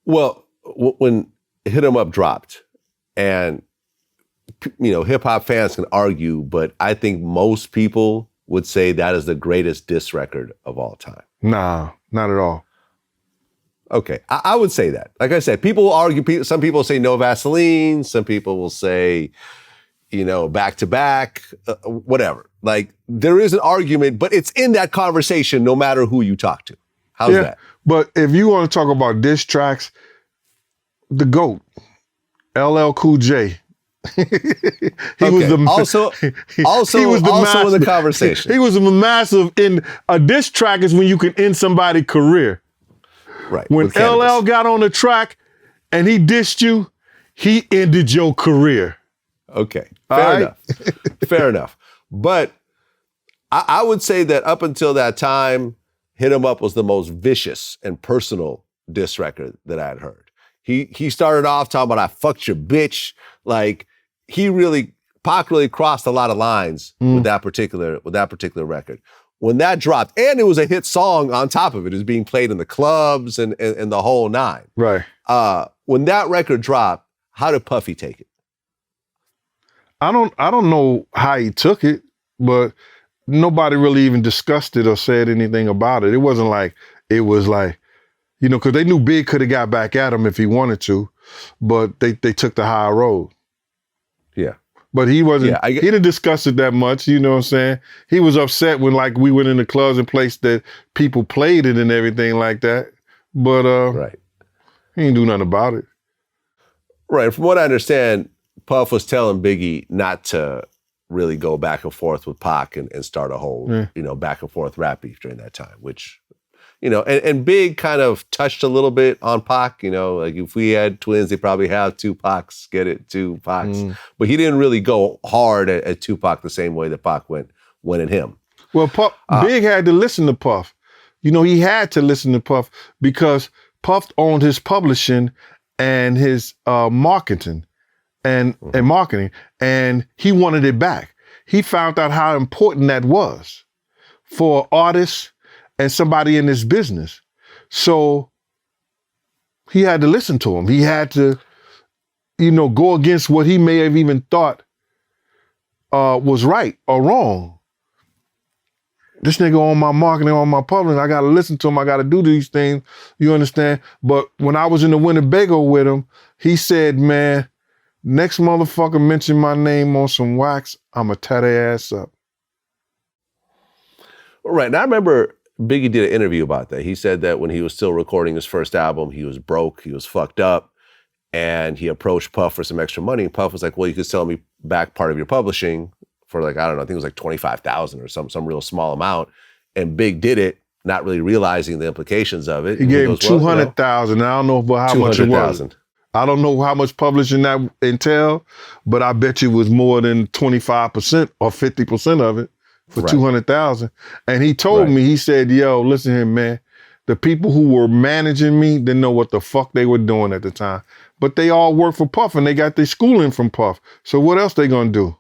Well, when Hit 'Em Up dropped, and hip hop fans can argue, but I think most people would say that is the greatest diss record of all time. Nah, not at all. Okay, I would say that. Like I said, people will argue. Some people say No Vaseline. Some people will say, Back to Back, whatever. Like, there is an argument, but it's in that conversation no matter who you talk to. How's that? But if you want to talk about diss tracks, the GOAT, LL Cool J. He was the also in the conversation. He was a massive in a diss track is when you can end somebody's career. Right. When LL got on the track and he dissed you, he ended your career. Okay. Fair enough. Fair enough. But I would say that up until that time, Hit 'Em Up was the most vicious and personal diss record that I had heard. He started off talking about I fucked your bitch. Like Pac really crossed a lot of lines with that particular record. When that dropped, and it was a hit song on top of it, it was being played in the clubs and the whole nine. Right. When that record dropped, how did Puffy take it? I don't know how he took it, but nobody really even discussed it or said anything about it. It was like, because they knew Big could have got back at him if he wanted to, but they took the high road. Yeah. But he wasn't, he didn't discuss it that much, you know what I'm saying? He was upset when we went in the clubs and places that people played it and everything like that. But right. He didn't do nothing about it. Right. From what I understand, Puff was telling Biggie not to really go back and forth with Pac and start a whole, back and forth rap beef during that time, which, and Big kind of touched a little bit on Pac, like if we had twins, they probably have 2Pac's, get it, 2Pac's. But he didn't really go hard at Tupac the same way that Pac went at him. Well, Big had to listen to Puff. He had to listen to Puff because Puff owned his publishing and his marketing and marketing, and he wanted it back. He found out how important that was for artists and somebody in this business. So he had to listen to him. He had to, go against what he may have even thought was right or wrong. This nigga on my marketing, on my publishing, I gotta listen to him, I gotta do these things, you understand? But when I was in the Winnebago with him, he said, man, next motherfucker mention my name on some wax, I'ma tear their ass up. Right, and I remember Biggie did an interview about that. He said that when he was still recording his first album, he was broke, he was fucked up, and he approached Puff for some extra money. And Puff was like, well, you could sell me back part of your publishing for I don't know, I think it was like $25,000 or some real small amount. And Big did it, not really realizing the implications of it. He gave him $200,000. I don't know how much it was. I don't know how much publishing that entailed, but I bet you it was more than 25% or 50% of it. For $200,000. And he told me, he said, yo, listen here, man, the people who were managing me didn't know what the fuck they were doing at the time. But they all work for Puff and they got their schooling from Puff. So what else they gonna do?